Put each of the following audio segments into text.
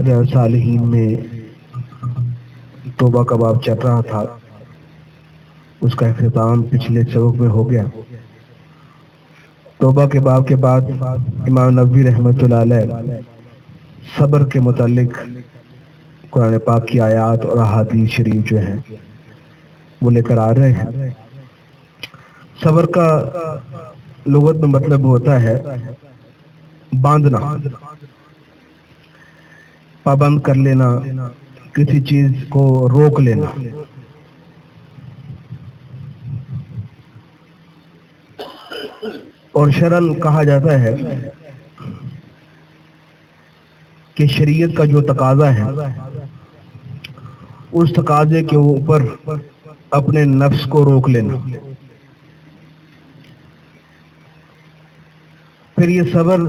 ریاض صالحین میں توبہ کا باب چل رہا تھا، اس کا اختتام پچھلے سبق میں ہو گیا۔ توبہ کے باب کے بعد امام نووی رحمۃ اللہ علیہ صبر کے متعلق قرآن پاک کی آیات اور احادیث شریف جو ہیں وہ لے کر آ رہے ہیں۔ صبر کا لغت میں مطلب ہوتا ہے باندھنا، پابند کر لینا، کسی چیز کو روک لینا۔ اور شرعاً کہا جاتا ہے کہ شریعت کا جو تقاضا ہے اس تقاضے کے اوپر اپنے نفس کو روک لینا۔ پھر یہ صبر،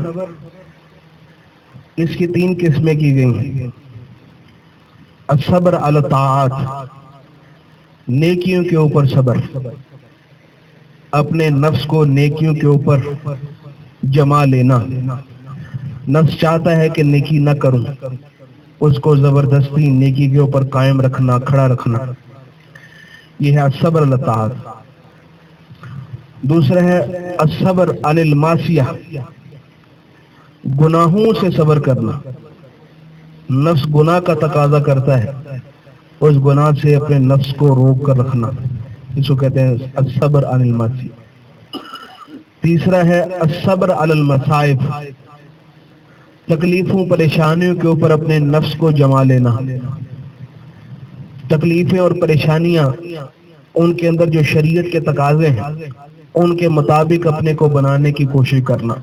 اس کی 3 قسمیں کی گئی ہیں۔ الصبر علی الطاعات، نیکیوں کے اوپر صبر، اپنے نفس کو نیکیوں کے اوپر جما لینا۔ نفس چاہتا ہے کہ نیکی نہ کروں، اس کو زبردستی نیکی کے اوپر قائم رکھنا، کھڑا رکھنا، یہ ہے الصبر علی الطاعات۔ دوسرا ہے الصبر علی المعصیہ، گناہوں سے صبر کرنا۔ نفس گناہ کا تقاضا کرتا ہے، اس گناہ سے اپنے نفس کو روک کر رکھنا، اس کو کہتے ہیں الصبر علی المعصیہ۔ تیسرا ہے الصبر علی المصائب، تکلیفوں پریشانیوں کے اوپر اپنے نفس کو جما لینا۔ تکلیفیں اور پریشانیاں ان کے اندر جو شریعت کے تقاضے ہیں ان کے مطابق اپنے کو بنانے کی کوشش کرنا،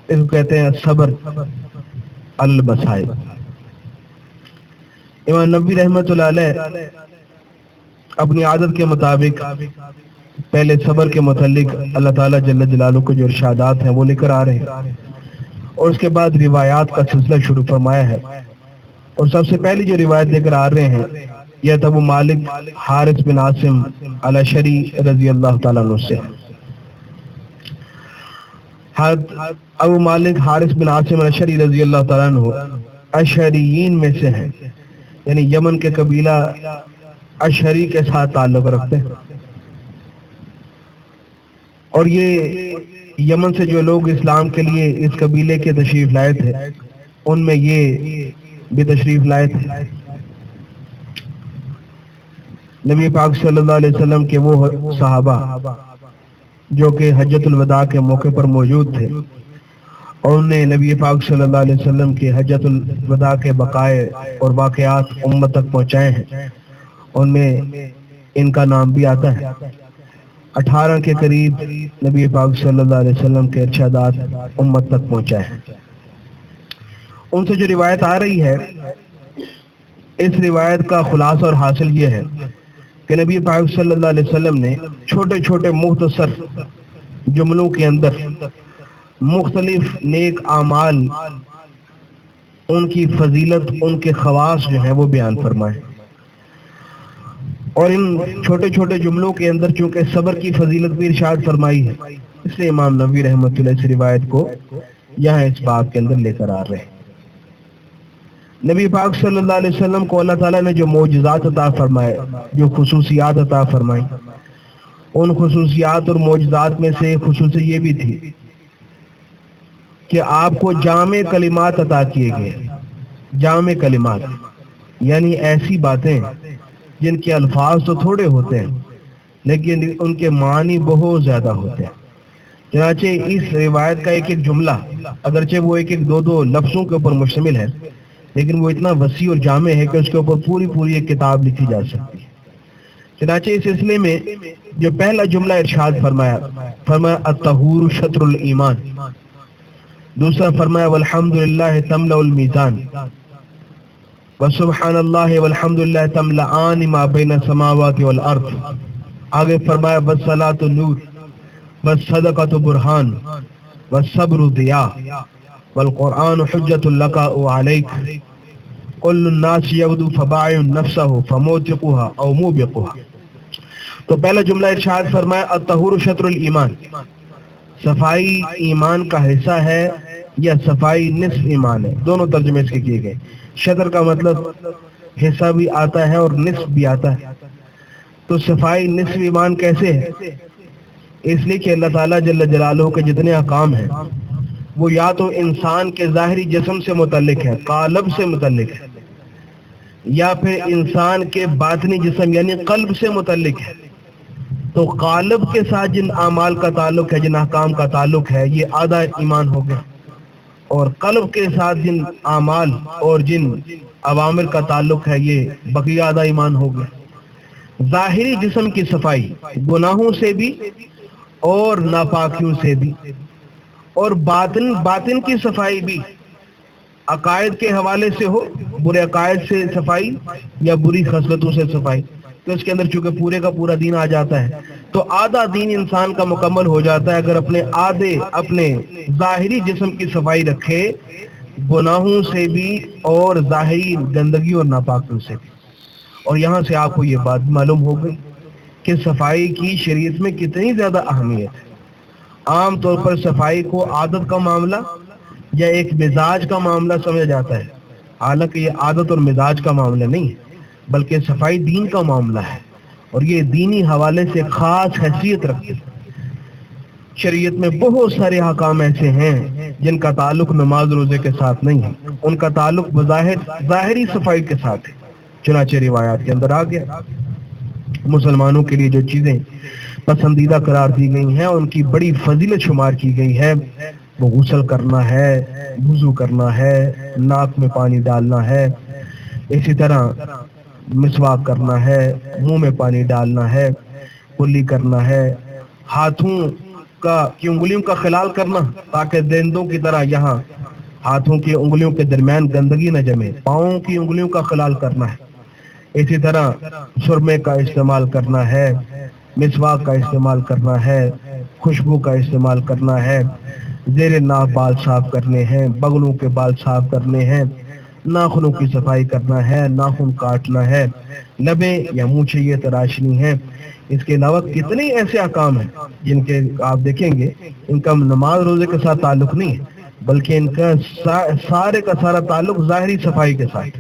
اس کو کہتے ہیں صبر علی المصائب۔ امام نووی رحمۃ اللہ علیہ اپنی عادت کے مطابق پہلے صبر کے متعلق اللہ تعالیٰ جل جلالہ کے جو ارشادات ہیں وہ لے کر آ رہے ہیں، اور اس کے بعد روایات کا سلسلہ شروع فرمایا ہے۔ اور سب سے پہلی جو روایت لے کر آ رہے ہیں یہ ابو مالک حارث بن عاصم الاشعری رضی اللہ تعالیٰ عنہ سے۔ ابو مالک حارث بن عاصم الاشعری رضی اللہ تعالیٰ عنہ اشعریین میں سے ہیں، یعنی یمن کے قبیلہ اشعری کے ساتھ تعلق رکھتے ہیں۔ اور یہ یمن سے جو لوگ اسلام کے لیے اس قبیلے کے تشریف لائے تھے ان میں یہ بھی تشریف لائے تھے۔ نبی پاک صلی اللہ علیہ وسلم کے وہ صحابہ جو کہ حجۃ الوداع کے موقع پر موجود تھے اور انہوں نے نبی پاک صلی اللہ علیہ وسلم کے حجۃ الوداع کے بقائے اور واقعات امت تک پہنچائے ہیں، ان میں ان کا نام بھی آتا ہے۔ 18 کے قریب نبی پاک صلی اللہ علیہ وسلم کے ارشادات امت تک پہنچائے ہیں۔ ان سے جو روایت آ رہی ہے اس روایت کا خلاصہ اور حاصل یہ ہے کہ نبی پاک صلی اللہ علیہ وسلم نے چھوٹے چھوٹے مختصر جملوں کے اندر مختلف نیک اعمال، ان کی فضیلت، ان کے خواص جو ہیں وہ بیان فرمائے۔ اور ان چھوٹے چھوٹے جملوں کے اندر چونکہ صبر کی فضیلت بھی ارشاد فرمائی ہے، اس لیے امام نووی رحمۃ اللہ اس روایت کو یہاں اس باب کے اندر لے کر آ رہے ہیں۔ نبی پاک صلی اللہ علیہ وسلم کو اللہ تعالیٰ نے جو معجزات عطا فرمائے، جو خصوصیات عطا فرمائی، ان خصوصیات اور معجزات میں سے خصوصی یہ بھی تھی کہ آپ کو جامع کلمات عطا کیے گئے۔ جامع کلمات یعنی ایسی باتیں جن کے الفاظ تو تھوڑے ہوتے ہیں لیکن ان کے معنی بہت زیادہ ہوتے ہیں۔ چنانچہ اس روایت کا ایک ایک جملہ اگرچہ وہ ایک ایک دو لفظوں کے اوپر مشتمل ہے لیکن وہ اتنا وسیع اور جامع ہے کہ اس کے اوپر پوری ایک کتاب لکھی جا سکتی ہے۔ چنانچہ اس سلسلے میں جو پہلا جملہ ارشاد فرمایا الطہور شطر الایمان، دوسرا فرمایا والحمدللہ تملأ المیزان، وسبحان اللہ والحمدللہ تملأان ما بین السماوات والارض، آگے فرمایا والصلاۃ نور والصدقۃ برہان والصبر ضیاء والقرآن حجۃ لک او علیک کل الناس یغدو فبائع نفسہ فموبقها او موبقها۔ تو پہلا جملہ ارشاد فرمایا الطہور شطر الایمان، صفائی ایمان کا حصہ ہے، یا صفائی نصف ایمان ہے، دونوں ترجمے اس کے کیے گئے. شطر کا مطلب حصہ بھی آتا ہے اور نصف بھی آتا ہے. تو صفائی نصف ایمان کیسے ہے؟ اس لیے کہ اللہ تعالیٰ جل جلالہ کے جتنے احکام ہیں وہ یا تو انسان کے ظاہری جسم سے متعلق ہے، قالب سے متعلق ہے، یا پھر انسان کے باطنی جسم یعنی قلب سے متعلق ہے. تو قالب کے ساتھ جن اعمال کا تعلق ہے، جن احکام کا تعلق ہے، یہ آدھا ایمان ہو گیا. اور قلب کے ساتھ جن اعمال اور جن عوامر کا تعلق ہے، یہ بقیہ آدھا ایمان ہو گیا. ظاہری جسم کی صفائی گناہوں سے بھی اور ناپاکیوں سے بھی، اور باطن کی صفائی بھی عقائد کے حوالے سے ہو، برے عقائد سے صفائی یا بری خصلتوں سے صفائی. تو اس کے اندر چونکہ پورے کا پورا دین آ جاتا ہے تو آدھا دین انسان کا مکمل ہو جاتا ہے اگر اپنے ظاہری جسم کی صفائی رکھے، گناہوں سے بھی اور ظاہری گندگی اور ناپاکیوں سے بھی. اور یہاں سے آپ کو یہ بات معلوم ہو گئی کہ صفائی کی شریعت میں کتنی زیادہ اہمیت ہے. عام طور پر صفائی کو عادت کا معاملہ یا ایک مزاج کا معاملہ سمجھا جاتا ہے، حالانکہ یہ عادت اور مزاج کا معاملہ نہیں ہے بلکہ صفائی دین کا معاملہ ہے، اور یہ دینی حوالے سے خاص حیثیت رکھتی ہے. شریعت میں بہت سارے احکام ایسے ہیں جن کا تعلق نماز روزے کے ساتھ نہیں ہے، ان کا تعلق بظاہر ظاہری صفائی کے ساتھ ہے. چنانچہ روایات کے اندر آ گیا مسلمانوں کے لیے جو چیزیں پسندیدہ قرار دی گئی ہیں، ان کی بڑی فضیلت شمار کی گئی ہے. وہ غسل کرنا ہے، وضو کرنا ہے، ناک میں پانی ڈالنا ہے، اسی طرح مسواک کرنا ہے، منہ میں پانی ڈالنا ہے، کلی کرنا ہے، ہاتھوں کی انگلیوں کا خلال کرنا تاکہ دندوں کی طرح یہاں ہاتھوں کی انگلیوں کے درمیان گندگی نہ جمے، پاؤں کی انگلیوں کا خلال کرنا ہے، اسی طرح سرمے کا استعمال کرنا ہے، مسواک کا استعمال کرنا ہے، خوشبو کا استعمال کرنا ہے، زیر ناف بال صاف کرنے ہیں، بغلوں کے بال صاف کرنے ہیں، ناخنوں کی صفائی کرنا ہے، ناخن کاٹنا ہے، لبیں یا مونچھیں یہ تراشنی ہے. اس کے علاوہ کتنے ایسے احکام ہیں جن کے آپ دیکھیں گے ان کا نماز روزے کے ساتھ تعلق نہیں ہے بلکہ ان کا سارے کا سارا تعلق ظاہری صفائی کے ساتھ.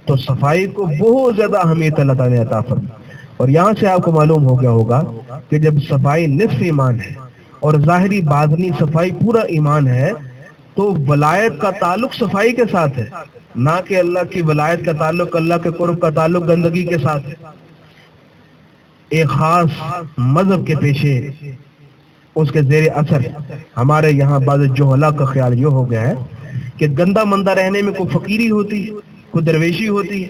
تو صفائی کو بہت زیادہ اہمیت اللہ تعالیٰ نے عطا فرمائی. اور یہاں سے آپ کو معلوم ہو گیا ہوگا کہ جب صفائی نصف ایمان ہے اور ظاہری باطنی صفائی پورا ایمان ہے تو ولایت کا تعلق صفائی کے ساتھ ہے، نہ کہ اللہ کی ولایت کا تعلق، اللہ کے قرب کا تعلق گندگی کے ساتھ ہے. ایک خاص مذہب کے پیشے اس کے زیر اثر ہمارے یہاں بعض جوہلا کا خیال یہ ہو گیا ہے کہ گندا مندہ رہنے میں کوئی فقیری ہوتی ہے، کوئی درویشی ہوتی ہے،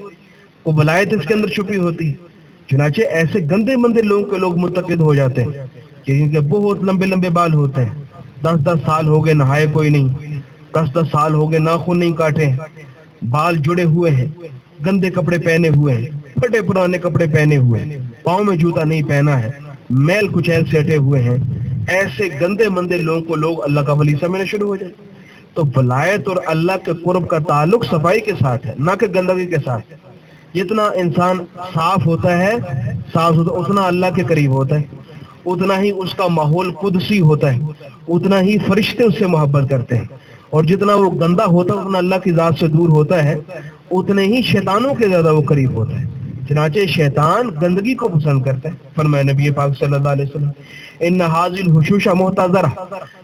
کوئی ولایت اس کے اندر چھپی ہوتی ہے. چنانچہ ایسے گندے مندے لوگوں کے لوگ متقد ہو جاتے ہیں کہ ان کے بہت لمبے لمبے بال ہوتے ہیں، 10 سال ہو گئے نہائے کوئی نہیں، 10 سال ہو گئے ناخن نہیں کاٹے، بال جڑے ہوئے ہیں، گندے کپڑے پہنے ہوئے ہیں، پھٹے پرانے کپڑے پہنے ہوئے ہیں، پاؤں میں جوتا نہیں پہنا ہے، میل کچیل سیٹے ہوئے ہیں. ایسے گندے مندے لوگوں کو لوگ اللہ کا ولی سمجھنا شروع ہو جائے. تو ولایت اور اللہ کے قرب کا تعلق صفائی کے ساتھ ہے، نہ کہ گندگی کے ساتھ. جتنا انسان صاف ہوتا ہے اتنا اللہ کے قریب ہوتا ہے، اتنا ہی اس کا ماحول قدسی ہوتا ہے، اتنا ہی فرشتے اس سے محبت کرتے ہیں. اور جتنا وہ گندا ہوتا ہے اتنا اللہ کی ذات سے دور ہوتا ہے، اتنے ہی شیطانوں کے زیادہ وہ قریب ہوتا ہے. چنانچہ شیطان گندگی کو پسند کرتا ہے. فرمایا نبی پاک صلی اللہ علیہ وسلم ان حاضل حشوش محتضرہ،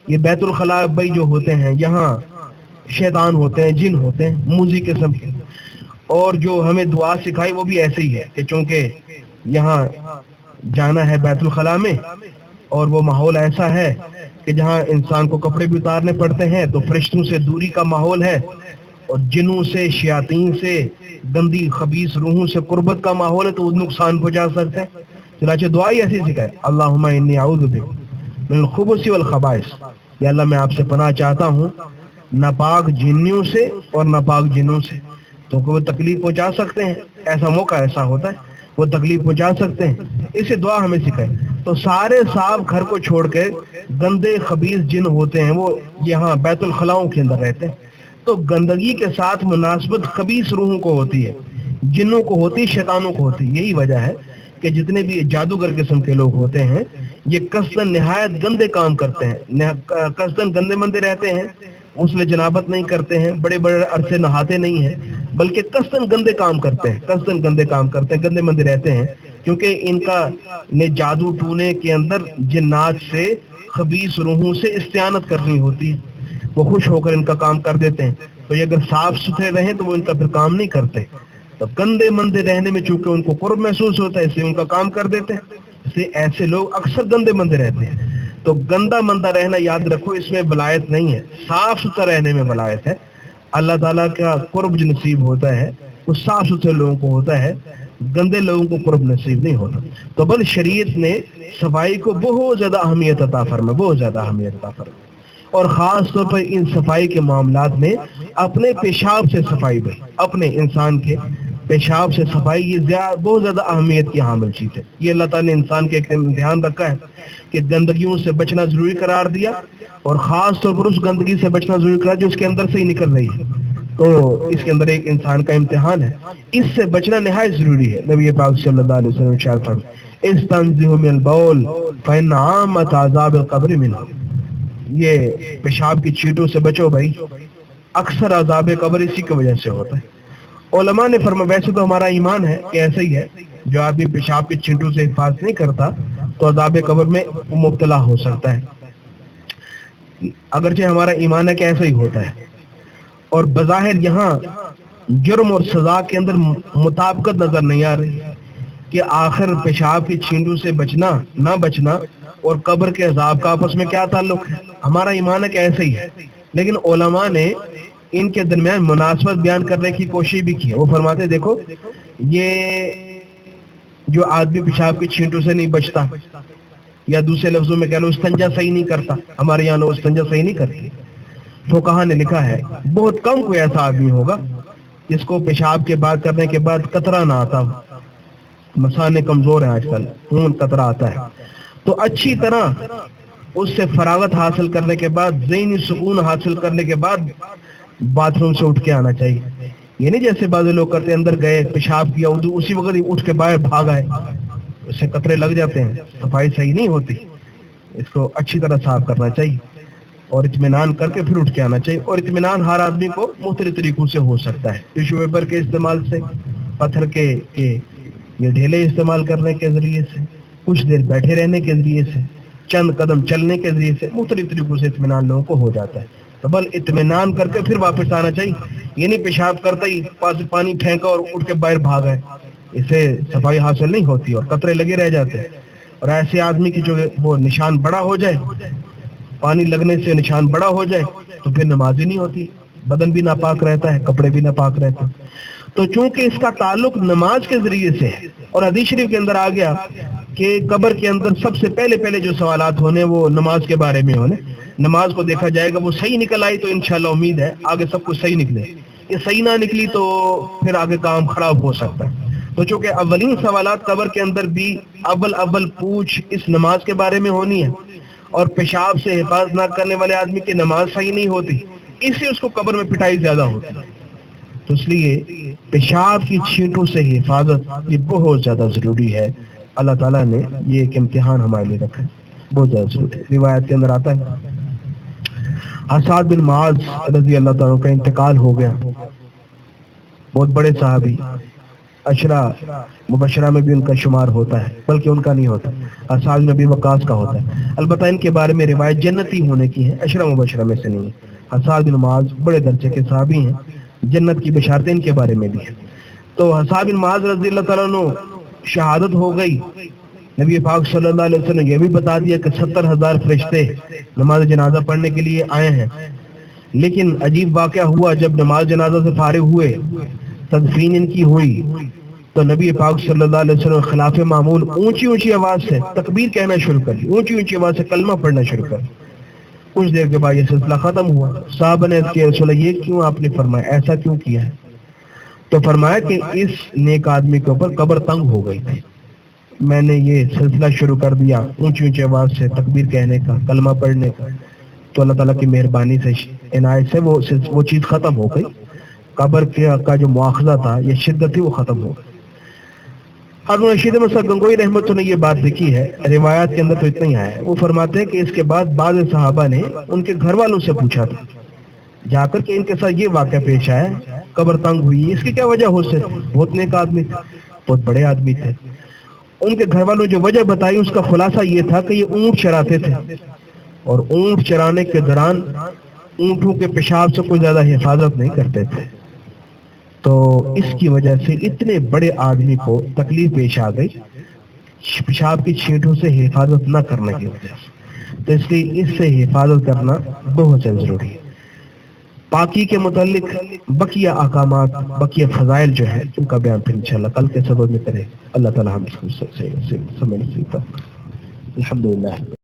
یہ بیت الخلاء بھائی جو ہوتے ہیں یہاں شیطان ہوتے ہیں، جن ہوتے ہیں موذی قسم کے. اور جو ہمیں دعا سکھائی وہ بھی ایسے ہی ہے کہ چونکہ یہاں جانا ہے بیت الخلاء میں اور وہ ماحول ایسا ہے کہ جہاں انسان کو کپڑے بھی اتارنے پڑتے ہیں تو فرشتوں سے دوری کا ماحول ہے اور جنوں سے، شیاطین سے، گندی خبیث روحوں سے قربت کا ماحول ہے تو وہ نقصان پہنچا سکتے ہیں. چنانچہ دعا ہی ایسی سکھائے اللہم انی اعوذ بک من الخبث والخبائث، یا اللہ میں آپ سے پناہ چاہتا ہوں ناپاک جنیوں سے اور ناپاک جنوں سے. تو وہ تکلیف پہنچا سکتے ہیں، ایسا موقع ایسا ہوتا ہے وہ تکلیف پہنچا سکتے ہیں. اسے دعا ہمیں سکھائے. تو سارے صاف گھر کو چھوڑ کے گندے خبیث جن ہوتے ہیں وہ یہاں بیت الخلاؤں کے اندر رہتے ہیں. تو گندگی کے ساتھ مناسبت خبیث روحوں کو ہوتی ہے، جنوں کو ہوتی، شیطانوں کو ہوتی. یہی وجہ ہے کہ جتنے بھی جادوگر قسم کے لوگ ہوتے ہیں یہ قصدن نہایت گندے کام کرتے ہیں، قصدن گندے مندے رہتے ہیں. غسل جنابت نہیں کرتے ہیں، بڑے بڑے عرصے نہاتے نہیں ہیں، بلکہ قصداً گندے کام کرتے ہیں، قصداً گندے کام کرتے ہیں، گندے مندے رہتے ہیں، کیونکہ ان کا نے جادو ٹونے کے اندر جنات سے، خبیث روحوں سے استعانت کرنی ہوتی ہے، وہ خوش ہو کر ان کا کام کر دیتے ہیں۔ تو یہ اگر صاف ستھرے رہیں تو وہ ان کا پھر کام نہیں کرتے، تو گندے مندے رہنے میں چونکہ ان کو قرب محسوس ہوتا ہے، اس لیے ان کا کام کر دیتے ہیں، اس لیے ایسے لوگ اکثر گندے مندے رہتے ہیں۔ تو گندا مندہ رہنا یاد رکھو، اس میں ولایت نہیں ہے، صاف ستھرا رہنے میں ولایت ہے۔ اللہ تعالیٰ کا قرب جو نصیب ہوتا ہے وہ صاف ستھرے لوگوں کو ہوتا ہے، گندے لوگوں کو قرب نصیب نہیں ہوتا۔ تو بل شریعت نے صفائی کو بہت زیادہ اہمیت عطا فرمائی، بہت زیادہ اہمیت عطا فرمائی، اور خاص طور پر ان صفائی کے معاملات میں اپنے پیشاب سے صفائی بھی، اپنے انسان کے پیشاب سے صفائی، یہ بہت زیادہ اہمیت کی حامل چیز ہے۔ یہ اللہ تعالیٰ نے انسان کے ایک امتحان رکھا ہے کہ گندگیوں سے بچنا ضروری قرار دیا، اور خاص طور پر اس گندگی سے بچنا ضروری قرار جو اس کے اندر سے ہی نکل رہی ہے، تو اس کے اندر ایک انسان کا امتحان ہے، اس سے بچنا نہایت ضروری ہے۔ نبی پاک صلی اللہ علیہ وسلم ارشاد فرمایا استنزہوا من البول فإن عامۃ عذاب القبر منہ، یہ پیشاب کی چیٹوں سے بچو بھائی، اکثر عذاب قبر اسی کی وجہ سے ہوتا ہے۔ علماء نے فرمایا ویسے تو ہمارا ایمان ہے کہ ایسا ہی ہے، جو آدمی پیشاب کی چیٹوں سے حفاظت نہیں کرتا تو عذاب قبر میں مبتلا ہو سکتا ہے، اگرچہ ہمارا ایمان ہے کہ ایسا ہی ہوتا ہے۔ اور بظاہر یہاں جرم اور سزا کے اندر مطابقت نظر نہیں آ رہی کہ آخر پیشاب کی چھینٹوں سے بچنا نہ بچنا اور قبر کے عذاب کا آپس میں کیا تعلق ہے۔ ہمارا ایمان ہے کہ ایسا ہی ہے، لیکن علماء نے ان کے درمیان مناسبت بیان کرنے کی کوشش بھی کی ہے۔ وہ فرماتے دیکھو، یہ جو آدمی پیشاب کی چھینٹوں سے نہیں بچتا، یا دوسرے لفظوں میں کہہ لو استنجا صحیح نہیں کرتا، ہمارے یہاں لوگ استنجا صحیح نہیں کرتے، فقہا نے لکھا ہے بہت کم کوئی ایسا آدمی ہوگا جس کو پیشاب کے بعد کرنے کے بعد قطرہ نہ آتا ہو۔ مثانے کمزور ہیں آج کل، خون قطرہ آتا ہے، تو اچھی طرح اس سے فراغت حاصل کرنے کے بعد، ذہنی سکون حاصل کرنے کے بعد باتھ روم سے اٹھ کے آنا چاہیے۔ یہ نہیں جیسے بعض لوگ کرتے اندر گئے پیشاب کیا اسی وقت ہی اٹھ کے باہر بھاگ آئے، اس سے قطرے لگ جاتے ہیں، صفائی صحیح نہیں ہوتی۔ اس کو اچھی طرح صاف کرنا چاہیے اور اطمینان کر کے پھر اٹھ کے آنا چاہیے۔ اور اطمینان ہر آدمی کو مختلف طریقوں سے ہو سکتا ہے، ٹیشو پیپر کے استعمال سے، پتھر کے یہ ڈھیلے استعمال کرنے کے ذریعے سے، کچھ دیر بیٹھے رہنے کے ذریعے سے، چند قدم چلنے کے ذریعے سے، مختلف طریقوں سے اطمینان لوگوں کو ہو جاتا ہے۔ تو بل اطمینان کر کے پھر واپس آنا چاہیے، یہ نہیں پیشاب کرتا ہی پانی پھینکا اور اٹھ کے باہر بھاگ آئے، اسے صفائی حاصل نہیں ہوتی اور قطرے لگے رہ جاتے ہیں۔ اور ایسے آدمی کی جو وہ نشان بڑا ہو جائے، پانی لگنے سے نشان بڑا ہو جائے، تو پھر نماز ہی نہیں ہوتی، بدن بھی ناپاک رہتا ہے، کپڑے بھی ناپاک رہتے ہیں۔ تو چونکہ اس کا تعلق نماز کے ذریعے سے ہے، اور حدیث شریف کے اندر آ گیا کہ قبر کے اندر سب سے پہلے جو سوالات ہونے وہ نماز کے بارے میں ہونے، نماز کو دیکھا جائے گا، وہ صحیح نکل آئی تو انشاءاللہ امید ہے آگے سب کچھ صحیح نکلے، یہ صحیح نہ نکلی تو پھر آگے کام خراب ہو سکتا ہے۔ تو چونکہ اولین سوالات قبر کے اندر بھی اول پوچھ اس نماز کے بارے میں ہونی ہے، اور پیشاب سے حفاظت نہ کرنے والے آدمی کی نماز صحیح نہیں ہوتی، اس لیے اس کو قبر میں پٹائی زیادہ ہوتی ہے۔ تو اس لیے پیشاب کی چھینٹوں سے حفاظت یہ بہت زیادہ ضروری ہے۔ اللہ تعالیٰ نے یہ ایک امتحان ہمارے لیے رکھا ہے، بہت زیادہ ضروری ہے۔ روایت کے اندر آتا ہے اسعد بن معاذ رضی اللہ تعالیٰ کا انتقال ہو گیا، بہت بڑے صحابی، عشرہ مبشرہ میں بھی ان کا شمار ہوتا ہے، بلکہ ان کا نہیں ہوتا، اسعد بن ابی وقاص کا ہوتا ہے۔ البتہ ان کے بارے میں روایت جنتی ہونے کی ہے، عشرہ مبشرہ میں سے نہیں ہے۔ اسعد بن معاذ بڑے درجے کے صحابی ہیں، جنت کی بشارتیں ان کے بارے میں بھی ہیں۔ تو اسعد بن معاذ رضی اللہ تعالیٰ عنہ شہادت ہو گئی، نبی پاک صلی اللہ علیہ وسلم نے یہ بھی بتا دیا کہ 70,000 فرشتے نماز جنازہ پڑھنے کے لیے آئے ہیں۔ لیکن عجیب واقعہ ہوا، جب نماز جنازہ سے فارغ ہوئے، تدفین ان کی ہوئی، تو نبی پاک صلی اللہ علیہ وسلم خلاف معمول اونچی آواز سے تکبیر کہنا شروع کر دی، اونچی آواز سے کلمہ پڑھنا شروع کر دی۔ کچھ دیر کے بعد یہ سلسلہ ختم ہوا، صحابہ نے کہ رسول اللہ یہ کیوں آپ نے فرمایا، ایسا کیوں کیا ہے؟ تو فرمایا کہ اس نیک آدمی کے اوپر قبر تنگ ہو گئی تھی، میں نے یہ سلسلہ شروع کر دیا اونچی آواز سے تکبیر کہنے کا، کلمہ پڑھنے کا، تو اللہ تعالیٰ کی مہربانی سے عنایت سے وہ چیز ختم ہو گئی، قبر کا جو مواخذہ تھا، یہ شدت تھی، وہ ختم ہو گئی۔ حضرت رشید احمد گنگوئی رحمۃ اللہ نے یہ بات لکھی ہے، روایات کے اندر تو اتنا ہی آیا ہے، وہ فرماتے ہیں کہ اس کے بعد بعض صحابہ نے ان کے گھر والوں سے پوچھا تھا جا کر کے ان کے ساتھ یہ واقعہ پیش آیا, قبر تنگ ہوئی. اس کی کیا وجہ ہو سکتی؟ بہت نیک آدمی تھے, بہت بڑے آدمی تھے. ان کے گھر والوں جو وجہ بتائی اس کا خلاصہ یہ تھا کہ یہ اونٹ چراتے تھے, اور اونٹ چرانے کے دوران اونٹوں کے پیشاب سے کوئی زیادہ حفاظت نہیں کرتے تھے, تو اس کی وجہ سے اتنے بڑے آدمی کو تکلیف پیش آ گئی پیشاب کی چھینٹوں سے حفاظت نہ کرنے کی وجہ سے. تو اس لیے اس سے حفاظت کرنا بہت ضروری ہے. پاکی کے متعلق بقیہ احکامات, بقیہ فضائل جو ہے ان کا بیان پھر انشاءاللہ کل کے سبق میں کریں. اللہ تعالی ہم اس کو سمجھ نصیب فرمائے. الحمدللہ.